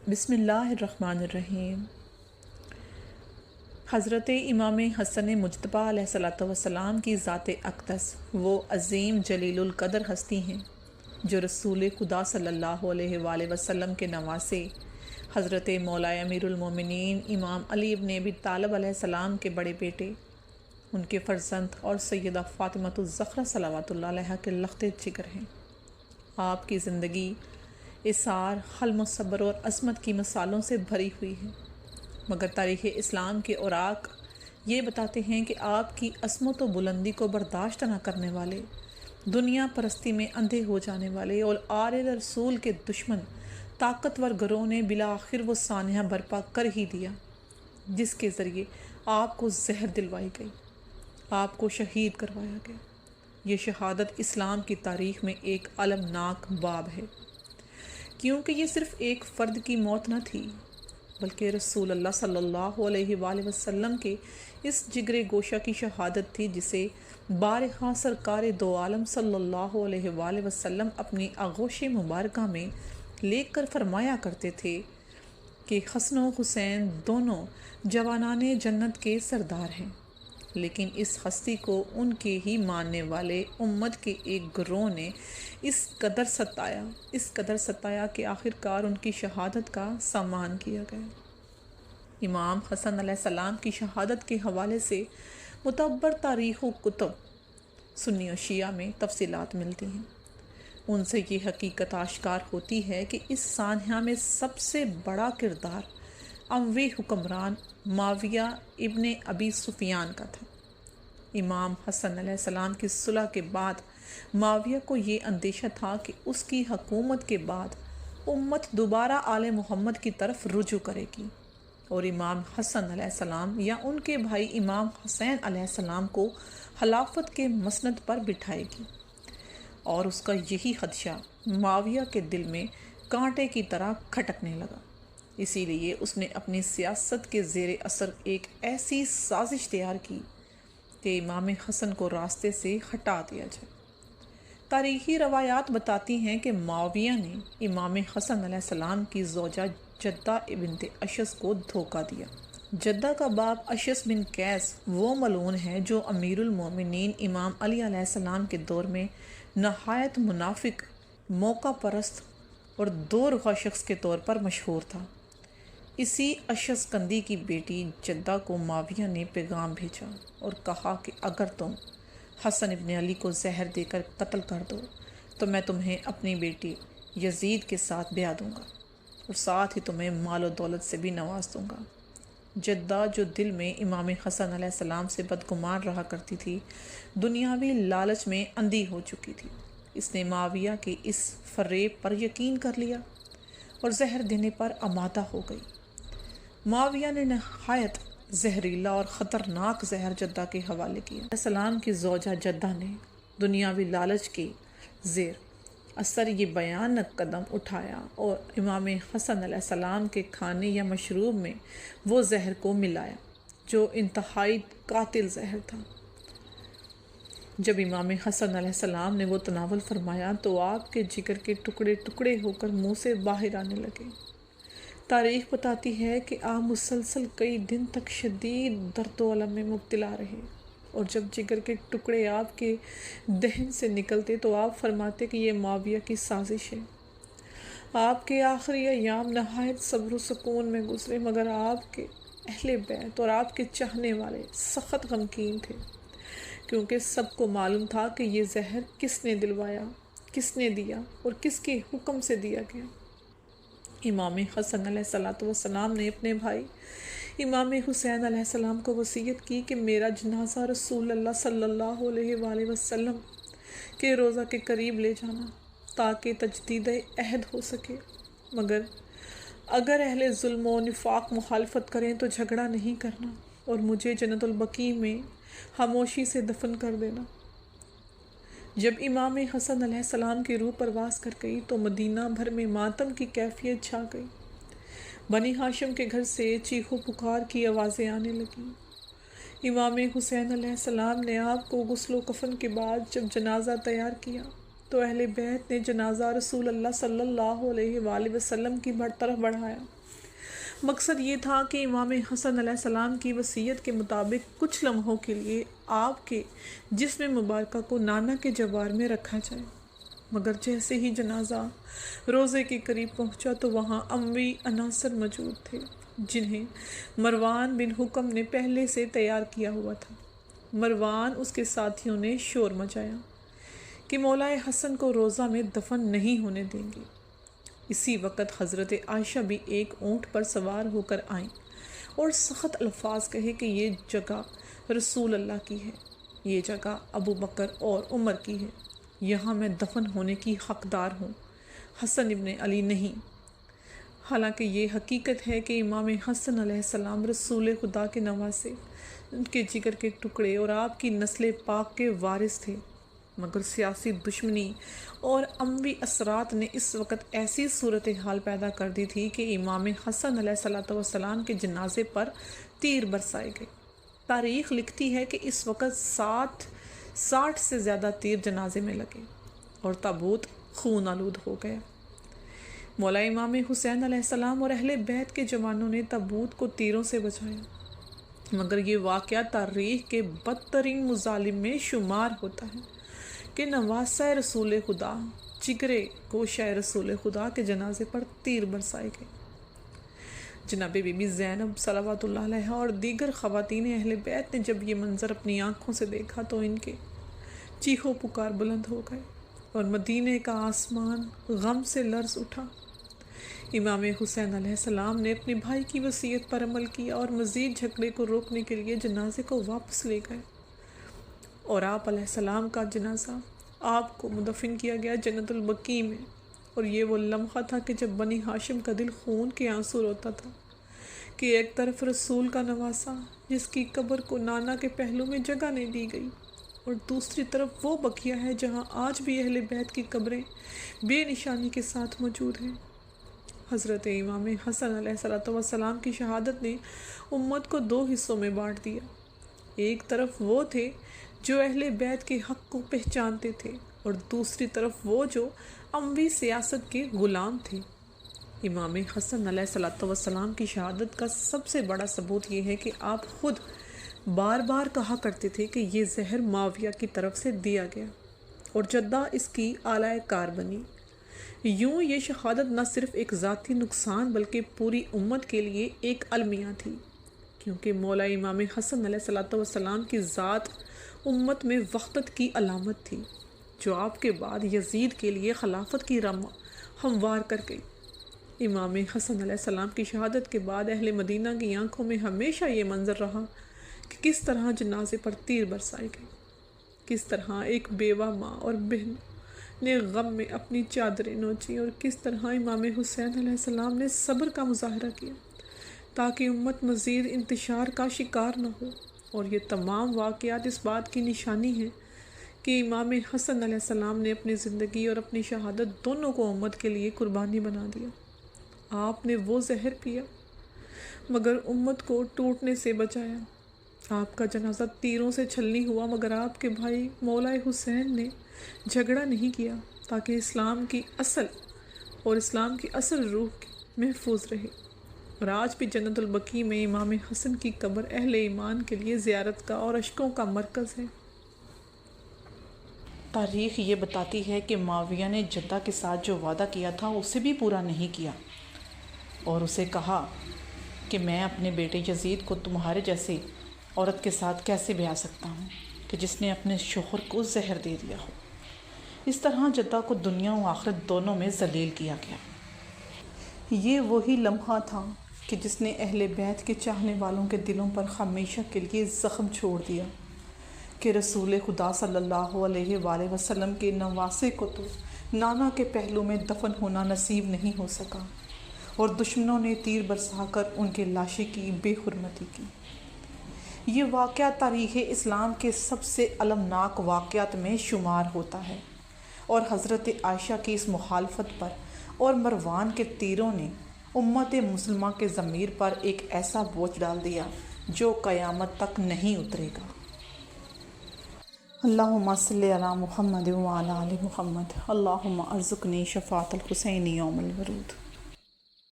بسم اللہ الرحمن الرحیم۔ حضرت امام حسن مجتبی علیہ الصلوۃ والسلام کی ذات اقدس وہ عظیم جلیل القدر ہستی ہیں جو رسول خدا صلی اللہ علیہ وآلہ وسلم کے نواسے حضرت مولا امیر المومنین امام علی ابن ابی طالب علیہ السلام کے بڑے بیٹے، ان کے فرزند اور سیدہ فاطمۃ الزہرا صلوات اللہ علیہا کے لخت جگر ہیں۔ آپ کی زندگی اثار، حلم و صبر اور عظمت کی مثالوں سے بھری ہوئی ہے، مگر تاریخ اسلام کے اوراق یہ بتاتے ہیں کہ آپ کی عظمت و بلندی کو برداشت نہ کرنے والے، دنیا پرستی میں اندھے ہو جانے والے اور آل رسول کے دشمن طاقتور گروہ نے بالآخر وہ سانحہ برپا کر ہی دیا جس کے ذریعے آپ کو زہر دلوائی گئی، آپ کو شہید کروایا گیا۔ یہ شہادت اسلام کی تاریخ میں ایک المناک باب ہے، کیونکہ یہ صرف ایک فرد کی موت نہ تھی، بلکہ رسول اللہ صلی اللہ علیہ وآلہ وسلم کے اس جگر گوشہ کی شہادت تھی جسے بارہا سرکار دو عالم صلی اللہ علیہ وآلہ وسلم اپنی آغوش مبارکہ میں لے کر فرمایا کرتے تھے کہ حسن و حسین دونوں جوانان جنت کے سردار ہیں، لیکن اس ہستی کو ان کے ہی ماننے والے امت کے ایک گروہ نے اس قدر ستایا کہ آخرکار ان کی شہادت کا سامان کیا گیا۔ امام حسن علیہ السلام کی شہادت کے حوالے سے معتبر تاریخ و کتب سنی و شیعہ میں تفصیلات ملتی ہیں۔ ان سے یہ حقیقت آشکار ہوتی ہے کہ اس سانحہ میں سب سے بڑا کردار اموی حکمران معاویہ ابن ابی سفیان کا تھا۔ امام حسن علیہ السلام کی صلح کے بعد معاویہ کو یہ اندیشہ تھا کہ اس کی حکومت کے بعد امت دوبارہ آل محمد کی طرف رجوع کرے گی اور امام حسن علیہ السلام یا ان کے بھائی امام حسین علیہ السلام کو خلافت کے مسند پر بٹھائے گی، اور اس کا یہی خدشہ معاویہ کے دل میں کانٹے کی طرح کھٹکنے لگا۔ اسی لیے اس نے اپنی سیاست کے زیر اثر ایک ایسی سازش تیار کی کہ امام حسن کو راستے سے ہٹا دیا جائے۔ تاریخی روایات بتاتی ہیں کہ معاویہ نے امام حسن علیہ السلام کی زوجہ جدہ بنت اشس کو دھوکہ دیا۔ جدہ کا باپ اشس بن قیس وہ ملعون ہے جو امیر المومنین امام علی علیہ السلام کے دور میں نہایت منافق، موقع پرست اور دورخواہ شخص کے طور پر مشہور تھا۔ اسی اشس کندی کی بیٹی جدہ کو معاویہ نے پیغام بھیجا اور کہا کہ اگر تم حسن ابن علی کو زہر دے کر قتل کر دو تو میں تمہیں اپنی بیٹی یزید کے ساتھ بیاہ دوں گا اور ساتھ ہی تمہیں مال و دولت سے بھی نواز دوں گا۔ جدہ جو دل میں امام حسن علیہ السلام سے بدگمان رہا کرتی تھی، دنیاوی لالچ میں اندھی ہو چکی تھی۔ اس نے معاویہ کے اس فریب پر یقین کر لیا اور زہر دینے پر آمادہ ہو گئی۔ معاویہ نے نہایت زہریلا اور خطرناک زہر جدہ کے حوالے کیا۔ السلام کی زوجہ جدہ نے دنیاوی لالچ کے زیر اثر یہ بیانک قدم اٹھایا اور امام حسن علیہ السلام کے کھانے یا مشروب میں وہ زہر کو ملایا جو انتہائی قاتل زہر تھا۔ جب امام حسن علیہ السلام نے وہ تناول فرمایا تو آپ کے جگر کے ٹکڑے ٹکڑے ہو کر منہ سے باہر آنے لگے۔ تاریخ بتاتی ہے کہ آپ مسلسل کئی دن تک شدید درد و الم میں مبتلا رہے، اور جب جگر کے ٹکڑے آپ کے دہن سے نکلتے تو آپ فرماتے کہ یہ معاویہ کی سازش ہے۔ آپ کے آخری ایام نہایت صبر و سکون میں گزرے، مگر آپ کے اہل بیت اور آپ کے چاہنے والے سخت غمگین تھے، کیونکہ سب کو معلوم تھا کہ یہ زہر کس نے دلوایا، کس نے دیا اور کس کے حکم سے دیا گیا۔ امام حسن علیہ السلام نے اپنے بھائی امام حسین علیہ السلام کو وصیت کی کہ میرا جنازہ رسول اللہ صلی اللہ علیہ وآلہ وسلم کے روضہ کے قریب لے جانا تاکہ تجدید عہد ہو سکے، مگر اگر اہل ظلم و نفاق مخالفت کریں تو جھگڑا نہیں کرنا اور مجھے جنت البقیع میں خاموشی سے دفن کر دینا۔ جب امام حسن علیہ السلام کی روح پرواز کر گئی تو مدینہ بھر میں ماتم کی کیفیت چھا گئی۔ بنی ہاشم کے گھر سے چیخو پکار کی آوازیں آنے لگیں۔ امام حسین علیہ السلام نے آپ کو غسل و کفن کے بعد جب جنازہ تیار کیا تو اہل بیت نے جنازہ رسول اللہ صلی اللہ علیہ وآلہ وسلم کی طرف بڑھایا۔ مقصد یہ تھا کہ امام حسن علیہ السلام کی وصیت کے مطابق کچھ لمحوں کے لیے آپ کے جسم مبارکہ کو نانا کے جوار میں رکھا جائے، مگر جیسے ہی جنازہ روزے کے قریب پہنچا تو وہاں اموی عناصر موجود تھے جنہیں مروان بن حکم نے پہلے سے تیار کیا ہوا تھا۔ مروان اس کے ساتھیوں نے شور مچایا کہ مولا حسن کو روزہ میں دفن نہیں ہونے دیں گے۔ اسی وقت حضرت عائشہ بھی ایک اونٹ پر سوار ہو کر آئیں اور سخت الفاظ کہے کہ یہ جگہ رسول اللہ کی ہے، یہ جگہ ابو بکر اور عمر کی ہے، یہاں میں دفن ہونے کی حقدار ہوں، حسن ابن علی نہیں۔ حالانکہ یہ حقیقت ہے کہ امام حسن علیہ السلام رسول خدا کے نواسے، ان کے جگر کے ٹکڑے اور آپ کی نسل پاک کے وارث تھے، مگر سیاسی دشمنی اور اموی اثرات نے اس وقت ایسی صورتحال پیدا کر دی تھی کہ امام حسن علیہ السلام کے جنازے پر تیر برسائے گئے۔ تاریخ لکھتی ہے کہ اس وقت 60 سے زیادہ تیر جنازے میں لگے اور تابوت خون آلود ہو گیا۔ مولا امام حسین علیہ السلام اور اہل بیت کے جوانوں نے تابوت کو تیروں سے بچایا، مگر یہ واقعہ تاریخ کے بدترین مظالم میں شمار ہوتا ہے کہ نواسہ رسول خدا، جگرے گوشہ رسول خدا کے جنازے پر تیر برسائے گئے۔ جناب بی بی زینب صلوات اللہ علیہا اور دیگر خواتین اہل بیت نے جب یہ منظر اپنی آنکھوں سے دیکھا تو ان کے چیخو پکار بلند ہو گئے اور مدینے کا آسمان غم سے لرز اٹھا۔ امام حسین علیہ السلام نے اپنے بھائی کی وصیت پر عمل کیا اور مزید جھگڑے کو روکنے کے لیے جنازے کو واپس لے گئے، اور آپ علیہ السلام کا جنازہ آپ کو مدفن کیا گیا جنت البقیع میں۔ اور یہ وہ لمحہ تھا کہ جب بنی ہاشم کا دل خون کے آنسو روتا تھا کہ ایک طرف رسول کا نواسہ جس کی قبر کو نانا کے پہلو میں جگہ نہیں دی گئی، اور دوسری طرف وہ بقیہ ہے جہاں آج بھی اہل بیت کی قبریں بے نشانی کے ساتھ موجود ہیں۔ حضرت امام حسن علیہ السلام کی شہادت نے امت کو 2 حصوں میں بانٹ دیا۔ ایک طرف وہ تھے جو اہل بیت کے حق کو پہچانتے تھے، اور دوسری طرف وہ جو اموی سیاست کے غلام تھے۔ امام حسن علیہ السلام کی شہادت کا سب سے بڑا ثبوت یہ ہے کہ آپ خود بار بار کہا کرتے تھے کہ یہ زہر معاویہ کی طرف سے دیا گیا اور جدہ اس کی اعلی کار بنی۔ یوں یہ شہادت نہ صرف ایک ذاتی نقصان بلکہ پوری امت کے لیے ایک المیہ تھی، کیونکہ مولا امام حسن علیہ السلام کی ذات امت میں وحدت کی علامت تھی، جو آپ کے بعد یزید کے لیے خلافت کی راہ ہموار کر گئی۔ امام حسن علیہ السلام کی شہادت کے بعد اہل مدینہ کی آنکھوں میں ہمیشہ یہ منظر رہا کہ کس طرح جنازے پر تیر برسائے گئے، کس طرح ایک بیوہ ماں اور بہن نے غم میں اپنی چادریں نوچی، اور کس طرح امام حسین علیہ السلام نے صبر کا مظاہرہ کیا تاکہ امت مزید انتشار کا شکار نہ ہو۔ اور یہ تمام واقعات اس بات کی نشانی ہیں کہ امام حسن علیہ السلام نے اپنی زندگی اور اپنی شہادت دونوں کو امت کے لیے قربانی بنا دیا۔ آپ نے وہ زہر پیا مگر امت کو ٹوٹنے سے بچایا۔ آپ کا جنازہ تیروں سے چھلنی ہوا مگر آپ کے بھائی مولا حسین نے جھگڑا نہیں کیا تاکہ اسلام کی اصل روح محفوظ رہے۔ اور آج بھی جنت البقیع میں امام حسن کی قبر اہل ایمان کے لیے زیارت کا اور اشکوں کا مرکز ہے۔ تاریخ یہ بتاتی ہے کہ معاویہ نے جدہ کے ساتھ جو وعدہ کیا تھا اسے بھی پورا نہیں کیا، اور اسے کہا کہ میں اپنے بیٹے یزید کو تمہارے جیسے عورت کے ساتھ کیسے بیاہ سکتا ہوں کہ جس نے اپنے شوہر کو زہر دے دیا ہو۔ اس طرح جدہ کو دنیا و آخرت دونوں میں ذلیل کیا گیا۔ یہ وہی لمحہ تھا کہ جس نے اہل بیت کے چاہنے والوں کے دلوں پر ہمیشہ کے لیے زخم چھوڑ دیا کہ رسول خدا صلی اللہ علیہ وآلہ وسلم کے نواسے کو تو نانا کے پہلو میں دفن ہونا نصیب نہیں ہو سکا، اور دشمنوں نے تیر برسا کر ان کے لاشیں کی بے حرمتی کی۔ یہ واقعہ تاریخ اسلام کے سب سے المناک واقعات میں شمار ہوتا ہے، اور حضرت عائشہ کی اس مخالفت پر اور مروان کے تیروں نے امت مسلمہ کے ضمیر پر ایک ایسا بوجھ ڈال دیا جو قیامت تک نہیں اترے گا۔ اللہم صلی علی محمد وعلی آل محمد، اللہم ارزقنی شفاعت الحسین یوم الورود۔